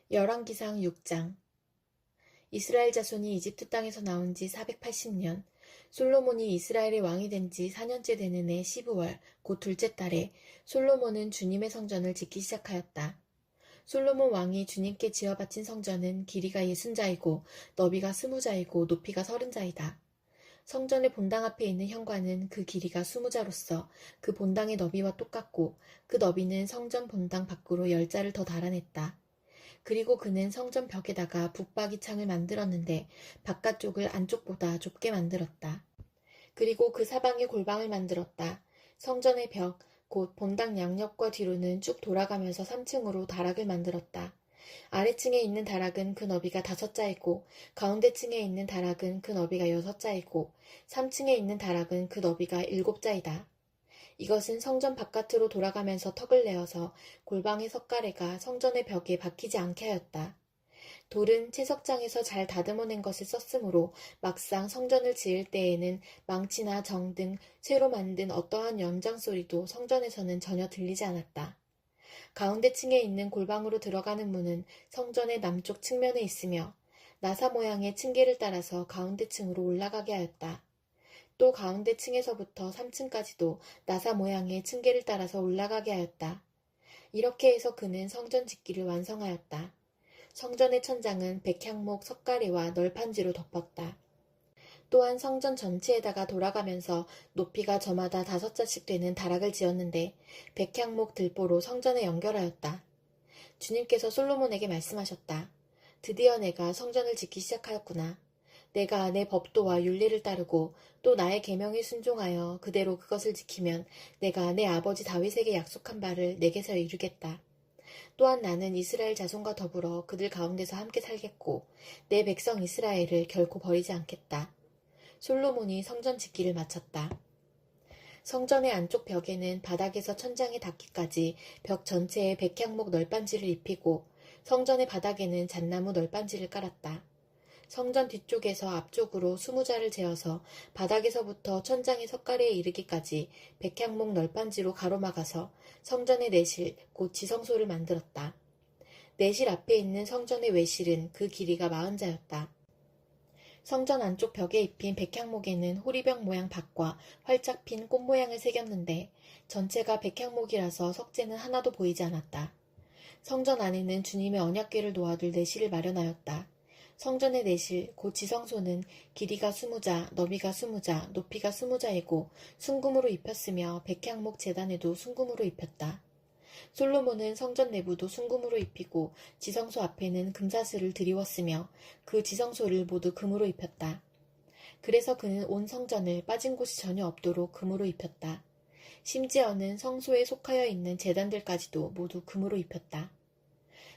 열왕기상 6장. 이스라엘 자손이 이집트 땅에서 나온 지 480년, 솔로몬이 이스라엘의 왕이 된 지 4년째 되는 해 12월, 곧 둘째 달에 솔로몬은 주님의 성전을 짓기 시작하였다. 솔로몬 왕이 주님께 지어 바친 성전은 길이가 60자이고 너비가 20자이고 높이가 30자이다. 성전의 본당 앞에 있는 현관은 그 길이가 20자로서 그 본당의 너비와 똑같고 그 너비는 성전 본당 밖으로 10자를 더 달아냈다. 그리고 그는 성전 벽에다가 붙박이 창을 만들었는데 바깥쪽을 안쪽보다 좁게 만들었다. 그리고 그 사방에 골방을 만들었다. 성전의 벽, 곧 본당 양옆과 뒤로는 쭉 돌아가면서 3층으로 다락을 만들었다. 아래층에 있는 다락은 그 너비가 5자이고 가운데 층에 있는 다락은 그 너비가 6자이고 3층에 있는 다락은 그 너비가 7자이다. 이것은 성전 바깥으로 돌아가면서 턱을 내어서 골방의 석가래가 성전의 벽에 박히지 않게 하였다. 돌은 채석장에서 잘 다듬어낸 것을 썼으므로 막상 성전을 지을 때에는 망치나 정 등 새로 만든 어떠한 연장 소리도 성전에서는 전혀 들리지 않았다. 가운데 층에 있는 골방으로 들어가는 문은 성전의 남쪽 측면에 있으며 나사 모양의 층계를 따라서 가운데 층으로 올라가게 하였다. 또 가운데 층에서부터 3층까지도 나사 모양의 층계를 따라서 올라가게 하였다. 이렇게 해서 그는 성전 짓기를 완성하였다. 성전의 천장은 백향목 석가래와 널판지로 덮었다. 또한 성전 전체에다가 돌아가면서 높이가 저마다 5자씩 되는 다락을 지었는데 백향목 들보로 성전에 연결하였다. 주님께서 솔로몬에게 말씀하셨다. 드디어 내가 성전을 짓기 시작하였구나. 내가 내 법도와 윤리를 따르고 또 나의 계명에 순종하여 그대로 그것을 지키면 내가 내 아버지 다윗에게 약속한 바를 내게서 이루겠다. 또한 나는 이스라엘 자손과 더불어 그들 가운데서 함께 살겠고 내 백성 이스라엘을 결코 버리지 않겠다. 솔로몬이 성전 짓기를 마쳤다. 성전의 안쪽 벽에는 바닥에서 천장에 닿기까지 벽 전체에 백향목 널빤지를 입히고 성전의 바닥에는 잣나무 널빤지를 깔았다. 성전 뒤쪽에서 앞쪽으로 20자를 재어서 바닥에서부터 천장의 석가래에 이르기까지 백향목 널빤지로 가로막아서 성전의 내실, 곧 지성소를 만들었다. 내실 앞에 있는 성전의 외실은 그 길이가 40자였다. 성전 안쪽 벽에 입힌 백향목에는 호리병 모양 밭과 활짝 핀 꽃 모양을 새겼는데 전체가 백향목이라서 석재는 하나도 보이지 않았다. 성전 안에는 주님의 언약궤를 놓아둘 내실을 마련하였다. 성전의 내실, 곧 지성소는 길이가 20자, 너비가 20자, 높이가 20자이고 순금으로 입혔으며 백향목 제단에도 순금으로 입혔다. 솔로몬은 성전 내부도 순금으로 입히고 지성소 앞에는 금사슬을 드리웠으며 그 지성소를 모두 금으로 입혔다. 그래서 그는 온 성전을 빠진 곳이 전혀 없도록 금으로 입혔다. 심지어는 성소에 속하여 있는 제단들까지도 모두 금으로 입혔다.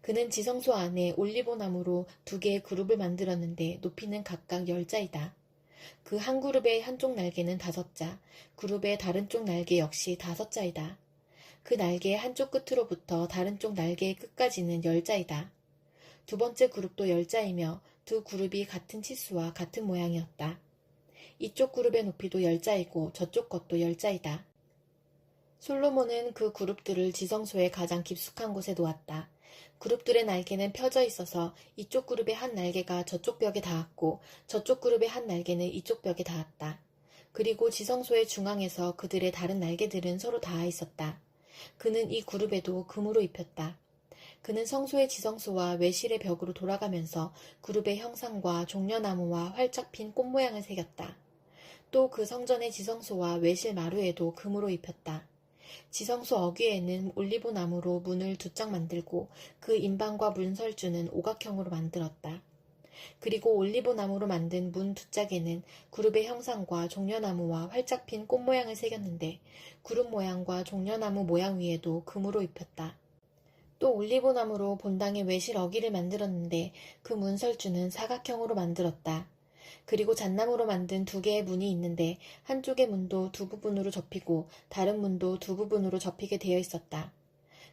그는 지성소 안에 올리보나무로 2개의 그룹을 만들었는데 높이는 각각 10자이다. 그 한 그룹의 한쪽 날개는 5자, 그룹의 다른 쪽 날개 역시 5자이다. 그 날개의 한쪽 끝으로부터 다른 쪽 날개의 끝까지는 10자이다. 두 번째 그룹도 10자이며 두 그룹이 같은 치수와 같은 모양이었다. 이쪽 그룹의 높이도 10자이고 저쪽 것도 10자이다. 솔로몬은 그 그룹들을 지성소의 가장 깊숙한 곳에 놓았다. 그룹들의 날개는 펴져 있어서 이쪽 그룹의 한 날개가 저쪽 벽에 닿았고 저쪽 그룹의 한 날개는 이쪽 벽에 닿았다. 그리고 지성소의 중앙에서 그들의 다른 날개들은 서로 닿아 있었다. 그는 이 그룹에도 금으로 입혔다. 그는 성소의 지성소와 외실의 벽으로 돌아가면서 그룹의 형상과 종려나무와 활짝 핀 꽃 모양을 새겼다. 또 그 성전의 지성소와 외실 마루에도 금으로 입혔다. 지성소 어귀에는 올리브나무로 문을 2짝 만들고 그 인방과 문설주는 오각형으로 만들었다. 그리고 올리브나무로 만든 문 2짝에는 그룹의 형상과 종려나무와 활짝 핀 꽃 모양을 새겼는데 그룹 모양과 종려나무 모양 위에도 금으로 입혔다. 또 올리브나무로 본당의 외실 어귀를 만들었는데 그 문설주는 사각형으로 만들었다. 그리고 잣나무로 만든 2개의 문이 있는데 한쪽의 문도 2부분으로 접히고 다른 문도 2부분으로 접히게 되어 있었다.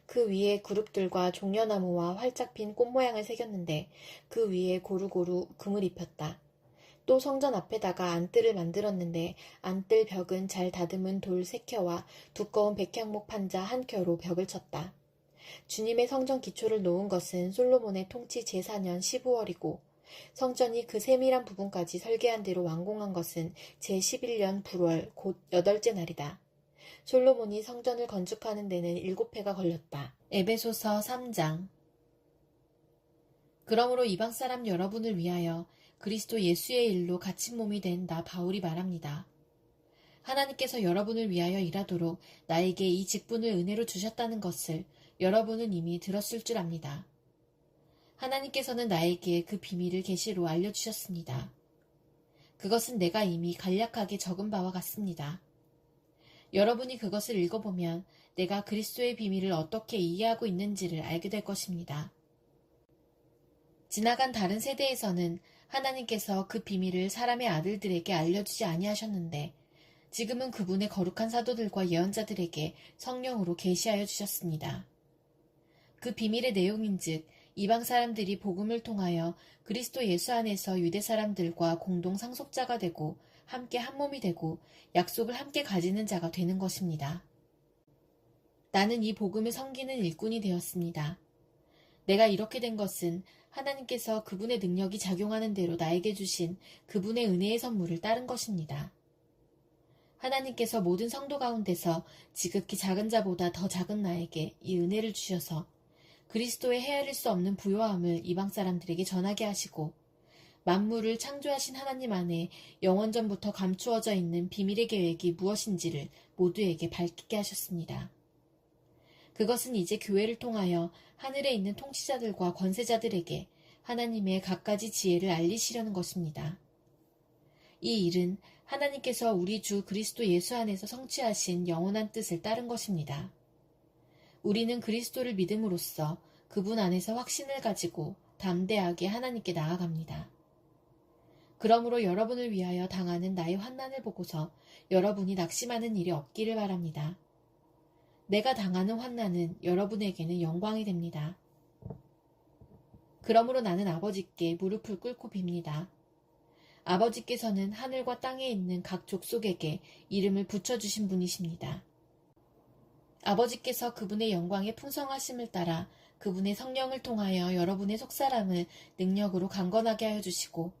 그 위에 그룹들과 종려나무와 활짝 핀 꽃 모양을 새겼는데 그 위에 고루고루 금을 입혔다. 또 성전 앞에다가 안뜰을 만들었는데 안뜰 벽은 잘 다듬은 돌 3켜와 두꺼운 백향목 판자 1켜로 벽을 쳤다. 주님의 성전 기초를 놓은 것은 솔로몬의 통치 제4년 15월이고 성전이 그 세밀한 부분까지 설계한 대로 완공한 것은 제11년 불월 곧 8째 날이다. 솔로몬이 성전을 건축하는 데는 7해가 걸렸다. 에베소서 3장. 그러므로 이방 사람 여러분을 위하여 그리스도 예수의 일로 갇힌 몸이 된 나 바울이 말합니다. 하나님께서 여러분을 위하여 일하도록 나에게 이 직분을 은혜로 주셨다는 것을 여러분은 이미 들었을 줄 압니다. 하나님께서는 나에게 그 비밀을 계시로 알려주셨습니다. 그것은 내가 이미 간략하게 적은 바와 같습니다. 여러분이 그것을 읽어보면 내가 그리스도의 비밀을 어떻게 이해하고 있는지를 알게 될 것입니다. 지나간 다른 세대에서는 하나님께서 그 비밀을 사람의 아들들에게 알려주지 아니하셨는데 지금은 그분의 거룩한 사도들과 예언자들에게 성령으로 계시하여 주셨습니다. 그 비밀의 내용인즉 이방 사람들이 복음을 통하여 그리스도 예수 안에서 유대 사람들과 공동 상속자가 되고 함께 한 몸이 되고 약속을 함께 가지는 자가 되는 것입니다. 나는 이 복음을 섬기는 일꾼이 되었습니다. 내가 이렇게 된 것은 하나님께서 그분의 능력이 작용하는 대로 나에게 주신 그분의 은혜의 선물을 따른 것입니다. 하나님께서 모든 성도 가운데서 지극히 작은 자보다 더 작은 나에게 이 은혜를 주셔서 그리스도의 헤아릴 수 없는 부요함을 이방 사람들에게 전하게 하시고 만물을 창조하신 하나님 안에 영원전부터 감추어져 있는 비밀의 계획이 무엇인지를 모두에게 밝히게 하셨습니다. 그것은 이제 교회를 통하여 하늘에 있는 통치자들과 권세자들에게 하나님의 갖가지 지혜를 알리시려는 것입니다. 이 일은 하나님께서 우리 주 그리스도 예수 안에서 성취하신 영원한 뜻을 따른 것입니다. 우리는 그리스도를 믿음으로써 그분 안에서 확신을 가지고 담대하게 하나님께 나아갑니다. 그러므로 여러분을 위하여 당하는 나의 환난을 보고서 여러분이 낙심하는 일이 없기를 바랍니다. 내가 당하는 환난은 여러분에게는 영광이 됩니다. 그러므로 나는 아버지께 무릎을 꿇고 빕니다. 아버지께서는 하늘과 땅에 있는 각 족속에게 이름을 붙여주신 분이십니다. 아버지께서 그분의 영광의 풍성하심을 따라 그분의 성령을 통하여 여러분의 속사람을 능력으로 강건하게 하여 주시고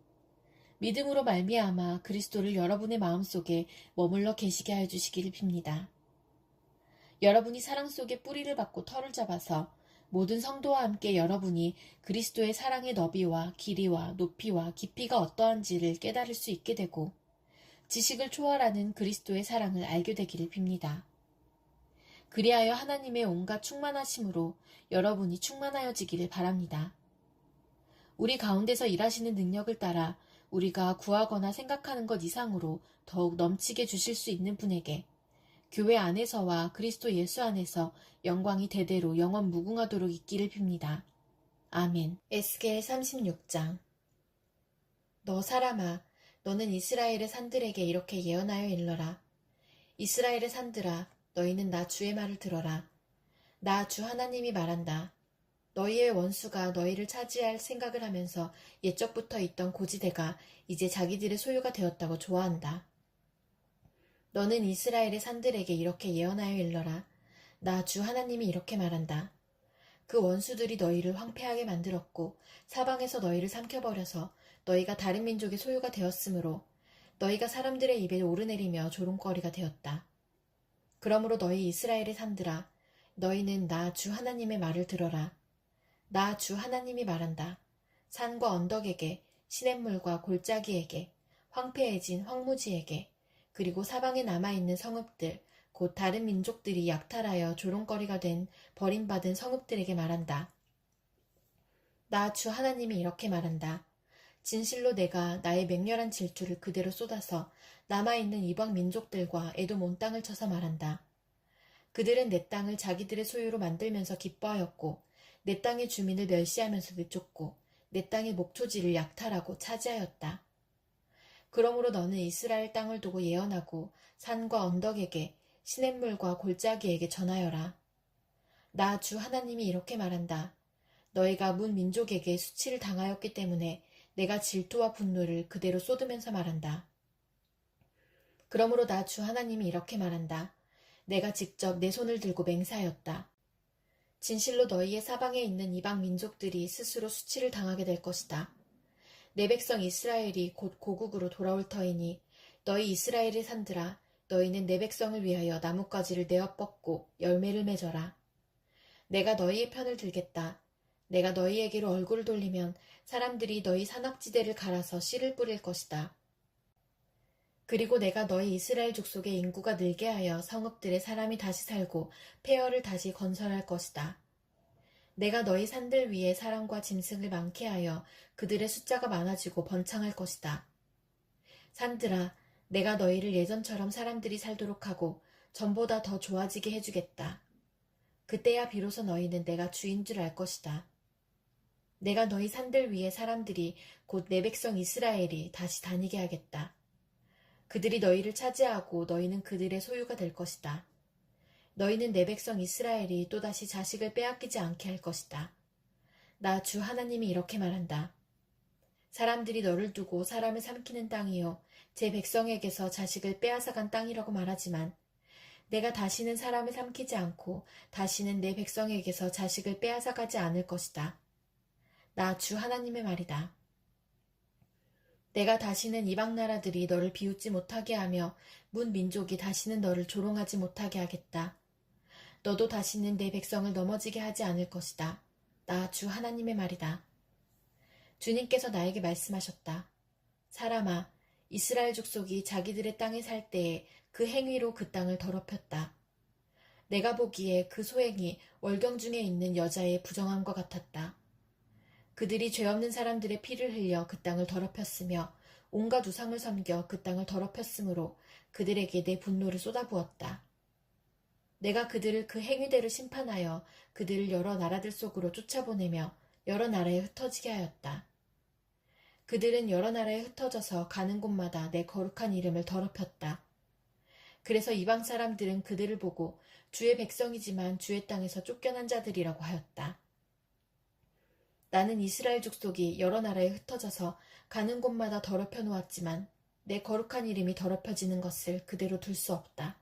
믿음으로 말미암아 그리스도를 여러분의 마음속에 머물러 계시게 하여 주시기를 빕니다. 여러분이 사랑 속에 뿌리를 받고 털을 잡아서 모든 성도와 함께 여러분이 그리스도의 사랑의 너비와 길이와 높이와 깊이가 어떠한지를 깨달을 수 있게 되고 지식을 초월하는 그리스도의 사랑을 알게 되기를 빕니다. 그리하여 하나님의 온갖 충만하심으로 여러분이 충만하여지기를 바랍니다. 우리 가운데서 일하시는 능력을 따라 우리가 구하거나 생각하는 것 이상으로 더욱 넘치게 주실 수 있는 분에게 교회 안에서와 그리스도 예수 안에서 영광이 대대로 영원 무궁하도록 있기를 빕니다. 아멘. 에스겔 36장. 너 사람아, 너는 이스라엘의 산들에게 이렇게 예언하여 일러라. 이스라엘의 산들아, 너희는 나 주의 말을 들어라. 나 주 하나님이 말한다. 너희의 원수가 너희를 차지할 생각을 하면서 옛적부터 있던 고지대가 이제 자기들의 소유가 되었다고 좋아한다. 너는 이스라엘의 산들에게 이렇게 예언하여 일러라. 나 주 하나님이 이렇게 말한다. 그 원수들이 너희를 황폐하게 만들었고 사방에서 너희를 삼켜버려서 너희가 다른 민족의 소유가 되었으므로 너희가 사람들의 입에 오르내리며 조롱거리가 되었다. 그러므로 너희 이스라엘의 산들아, 너희는 나 주 하나님의 말을 들어라. 나 주 하나님이 말한다. 산과 언덕에게, 시냇물과 골짜기에게, 황폐해진 황무지에게, 그리고 사방에 남아있는 성읍들, 곧 다른 민족들이 약탈하여 조롱거리가 된 버림받은 성읍들에게 말한다. 나 주 하나님이 이렇게 말한다. 진실로 내가 나의 맹렬한 질투를 그대로 쏟아서 남아있는 이방 민족들과 에돔 온 땅을 쳐서 말한다. 그들은 내 땅을 자기들의 소유로 만들면서 기뻐하였고 내 땅의 주민을 멸시하면서 내쫓고 내 땅의 목초지를 약탈하고 차지하였다. 그러므로 너는 이스라엘 땅을 두고 예언하고 산과 언덕에게 시냇물과 골짜기에게 전하여라. 나 주 하나님이 이렇게 말한다. 너희가 문 민족에게 수치를 당하였기 때문에 내가 질투와 분노를 그대로 쏟으면서 말한다. 그러므로 나 주 하나님이 이렇게 말한다. 내가 직접 내 손을 들고 맹세하였다. 진실로 너희의 사방에 있는 이방 민족들이 스스로 수치를 당하게 될 것이다. 내 백성 이스라엘이 곧 고국으로 돌아올 터이니 너희 이스라엘의 산들아 너희는 내 백성을 위하여 나뭇가지를 내어 뻗고 열매를 맺어라. 내가 너희의 편을 들겠다. 내가 너희에게로 얼굴을 돌리면 사람들이 너희 산악지대를 갈아서 씨를 뿌릴 것이다. 그리고 내가 너희 이스라엘 족속의 인구가 늘게 하여 성읍들에 사람이 다시 살고 폐허를 다시 건설할 것이다. 내가 너희 산들 위에 사람과 짐승을 많게 하여 그들의 숫자가 많아지고 번창할 것이다. 산들아, 내가 너희를 예전처럼 사람들이 살도록 하고 전보다 더 좋아지게 해주겠다. 그때야 비로소 너희는 내가 주인 줄 알 것이다. 내가 너희 산들 위에 사람들이 곧 내 백성 이스라엘이 다시 다니게 하겠다. 그들이 너희를 차지하고 너희는 그들의 소유가 될 것이다. 너희는 내 백성 이스라엘이 또다시 자식을 빼앗기지 않게 할 것이다. 나 주 하나님이 이렇게 말한다. 사람들이 너를 두고 사람을 삼키는 땅이요 제 백성에게서 자식을 빼앗아간 땅이라고 말하지만 내가 다시는 사람을 삼키지 않고 다시는 내 백성에게서 자식을 빼앗아가지 않을 것이다. 나 주 하나님의 말이다. 내가 다시는 이방 나라들이 너를 비웃지 못하게 하며 문 민족이 다시는 너를 조롱하지 못하게 하겠다. 너도 다시는 내 백성을 넘어지게 하지 않을 것이다. 나 주 하나님의 말이다. 주님께서 나에게 말씀하셨다. 사람아, 이스라엘 족속이 자기들의 땅에 살 때에 그 행위로 그 땅을 더럽혔다. 내가 보기에 그 소행이 월경 중에 있는 여자의 부정함과 같았다. 그들이 죄 없는 사람들의 피를 흘려 그 땅을 더럽혔으며 온갖 우상을 섬겨 그 땅을 더럽혔으므로 그들에게 내 분노를 쏟아부었다. 내가 그들을 그 행위대로 심판하여 그들을 여러 나라들 속으로 쫓아보내며 여러 나라에 흩어지게 하였다. 그들은 여러 나라에 흩어져서 가는 곳마다 내 거룩한 이름을 더럽혔다. 그래서 이방 사람들은 그들을 보고 주의 백성이지만 주의 땅에서 쫓겨난 자들이라고 하였다. 나는 이스라엘 족속이 여러 나라에 흩어져서 가는 곳마다 더럽혀 놓았지만 내 거룩한 이름이 더럽혀지는 것을 그대로 둘 수 없다.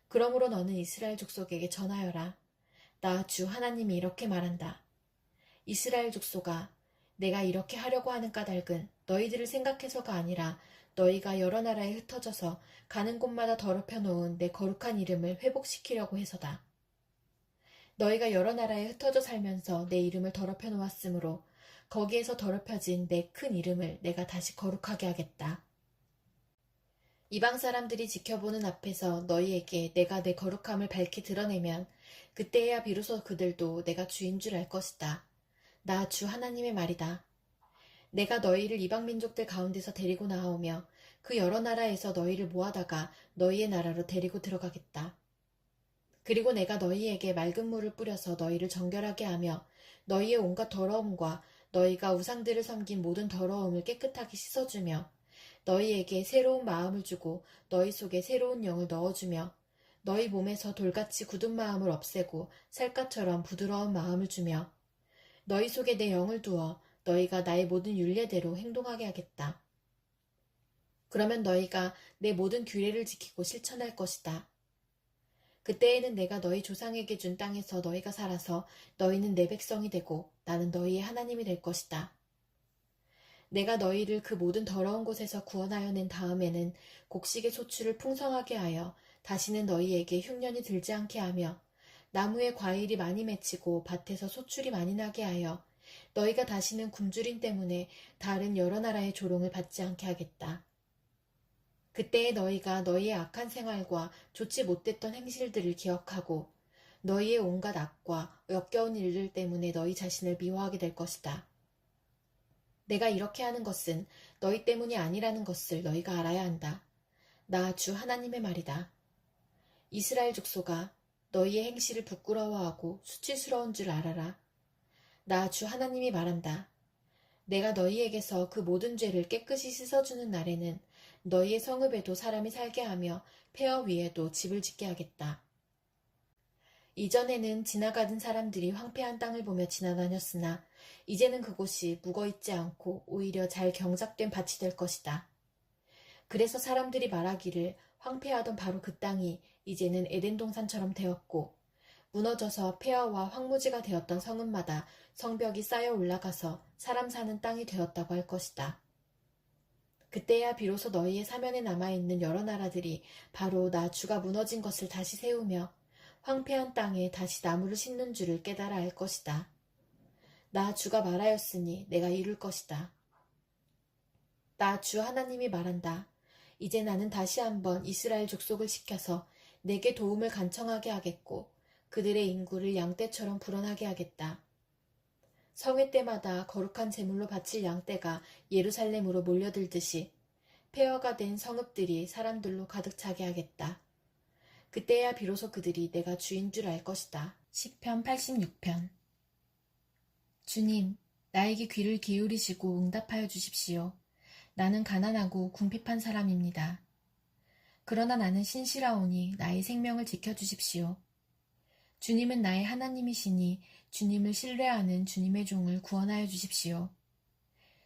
그러므로 너는 이스라엘 족속에게 전하여라. 나 주 하나님이 이렇게 말한다. 이스라엘 족속아, 내가 이렇게 하려고 하는 까닭은 너희들을 생각해서가 아니라 너희가 여러 나라에 흩어져서 가는 곳마다 더럽혀 놓은 내 거룩한 이름을 회복시키려고 해서다. 너희가 여러 나라에 흩어져 살면서 내 이름을 더럽혀 놓았으므로 거기에서 더럽혀진 내 큰 이름을 내가 다시 거룩하게 하겠다. 이방 사람들이 지켜보는 앞에서 너희에게 내가 내 거룩함을 밝히 드러내면 그때야 비로소 그들도 내가 주인 줄 알 것이다. 나 주 하나님의 말이다. 내가 너희를 이방 민족들 가운데서 데리고 나오며 그 여러 나라에서 너희를 모아다가 너희의 나라로 데리고 들어가겠다. 그리고 내가 너희에게 맑은 물을 뿌려서 너희를 정결하게 하며 너희의 온갖 더러움과 너희가 우상들을 섬긴 모든 더러움을 깨끗하게 씻어주며 너희에게 새로운 마음을 주고 너희 속에 새로운 영을 넣어주며 너희 몸에서 돌같이 굳은 마음을 없애고 살갗처럼 부드러운 마음을 주며 너희 속에 내 영을 두어 너희가 나의 모든 율례대로 행동하게 하겠다. 그러면 너희가 내 모든 규례를 지키고 실천할 것이다. 그때에는 내가 너희 조상에게 준 땅에서 너희가 살아서 너희는 내 백성이 되고 나는 너희의 하나님이 될 것이다. 내가 너희를 그 모든 더러운 곳에서 구원하여 낸 다음에는 곡식의 소출을 풍성하게 하여 다시는 너희에게 흉년이 들지 않게 하며 나무에 과일이 많이 맺히고 밭에서 소출이 많이 나게 하여 너희가 다시는 굶주림 때문에 다른 여러 나라의 조롱을 받지 않게 하겠다. 그때에 너희가 너희의 악한 생활과 좋지 못됐던 행실들을 기억하고 너희의 온갖 악과 역겨운 일들 때문에 너희 자신을 미워하게 될 것이다. 내가 이렇게 하는 것은 너희 때문이 아니라는 것을 너희가 알아야 한다. 나 주 하나님의 말이다. 이스라엘 족속아, 너희의 행실을 부끄러워하고 수치스러운 줄 알아라. 나 주 하나님이 말한다. 내가 너희에게서 그 모든 죄를 깨끗이 씻어주는 날에는 너희의 성읍에도 사람이 살게 하며 폐허 위에도 집을 짓게 하겠다. 이전에는 지나가던 사람들이 황폐한 땅을 보며 지나다녔으나 이제는 그곳이 묵어있지 않고 오히려 잘 경작된 밭이 될 것이다. 그래서 사람들이 말하기를 황폐하던 바로 그 땅이 이제는 에덴 동산처럼 되었고 무너져서 폐허와 황무지가 되었던 성읍마다 성벽이 쌓여 올라가서 사람 사는 땅이 되었다고 할 것이다. 그때야 비로소 너희의 사면에 남아있는 여러 나라들이 바로 나 주가 무너진 것을 다시 세우며 황폐한 땅에 다시 나무를 심는 줄을 깨달아 알 것이다. 나 주가 말하였으니 내가 이룰 것이다. 나 주 하나님이 말한다. 이제 나는 다시 한번 이스라엘 족속을 시켜서 내게 도움을 간청하게 하겠고 그들의 인구를 양떼처럼 불어나게 하겠다. 성회 때마다 거룩한 제물로 바칠 양떼가 예루살렘으로 몰려들듯이 폐허가 된 성읍들이 사람들로 가득 차게 하겠다. 그때야 비로소 그들이 내가 주인 줄 알 것이다. 시편 86편. 주님, 나에게 귀를 기울이시고 응답하여 주십시오. 나는 가난하고 궁핍한 사람입니다. 그러나 나는 신실하오니 나의 생명을 지켜주십시오. 주님은 나의 하나님이시니 주님을 신뢰하는 주님의 종을 구원하여 주십시오.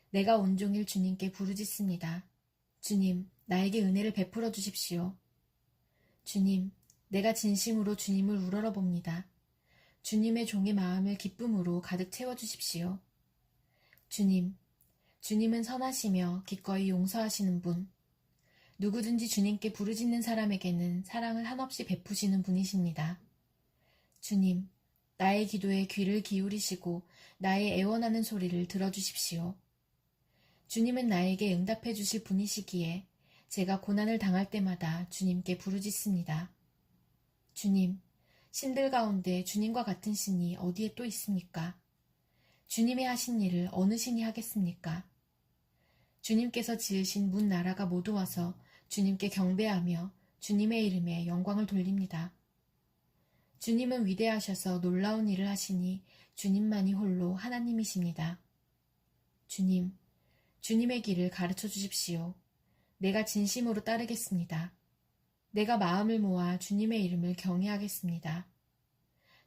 내가 온종일 주님께 부르짖습니다. 주님, 나에게 은혜를 베풀어 주십시오. 주님, 내가 진심으로 주님을 우러러봅니다. 주님의 종의 마음을 기쁨으로 가득 채워주십시오. 주님, 주님은 선하시며 기꺼이 용서하시는 분, 누구든지 주님께 부르짖는 사람에게는 사랑을 한없이 베푸시는 분이십니다. 주님, 나의 기도에 귀를 기울이시고 나의 애원하는 소리를 들어주십시오. 주님은 나에게 응답해 주실 분이시기에 제가 고난을 당할 때마다 주님께 부르짖습니다. 주님, 신들 가운데 주님과 같은 신이 어디에 또 있습니까? 주님의 하신 일을 어느 신이 하겠습니까? 주님께서 지으신 문 나라가 모두 와서 주님께 경배하며 주님의 이름에 영광을 돌립니다. 주님은 위대하셔서 놀라운 일을 하시니 주님만이 홀로 하나님이십니다. 주님, 주님의 길을 가르쳐 주십시오. 내가 진심으로 따르겠습니다. 내가 마음을 모아 주님의 이름을 경외하겠습니다.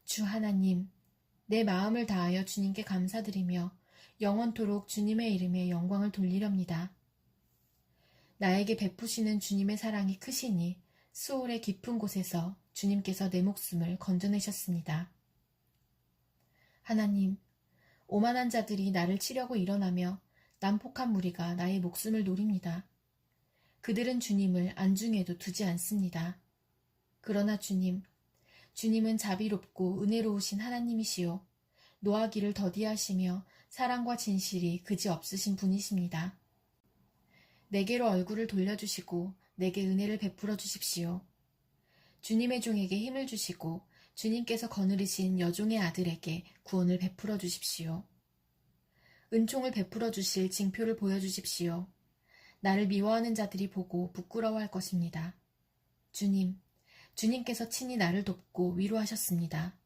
주 하나님, 내 마음을 다하여 주님께 감사드리며 영원토록 주님의 이름에 영광을 돌리렵니다. 나에게 베푸시는 주님의 사랑이 크시니 수월의 깊은 곳에서 주님께서 내 목숨을 건져내셨습니다. 하나님, 오만한 자들이 나를 치려고 일어나며 난폭한 무리가 나의 목숨을 노립니다. 그들은 주님을 안중에도 두지 않습니다. 그러나 주님은 자비롭고 은혜로우신 하나님이시요 노하기를 더디하시며 사랑과 진실이 그지없으신 분이십니다. 내게로 얼굴을 돌려주시고 내게 은혜를 베풀어 주십시오. 주님의 종에게 힘을 주시고 주님께서 거느리신 여종의 아들에게 구원을 베풀어 주십시오. 은총을 베풀어 주실 징표를 보여주십시오. 나를 미워하는 자들이 보고 부끄러워할 것입니다. 주님께서 친히 나를 돕고 위로하셨습니다.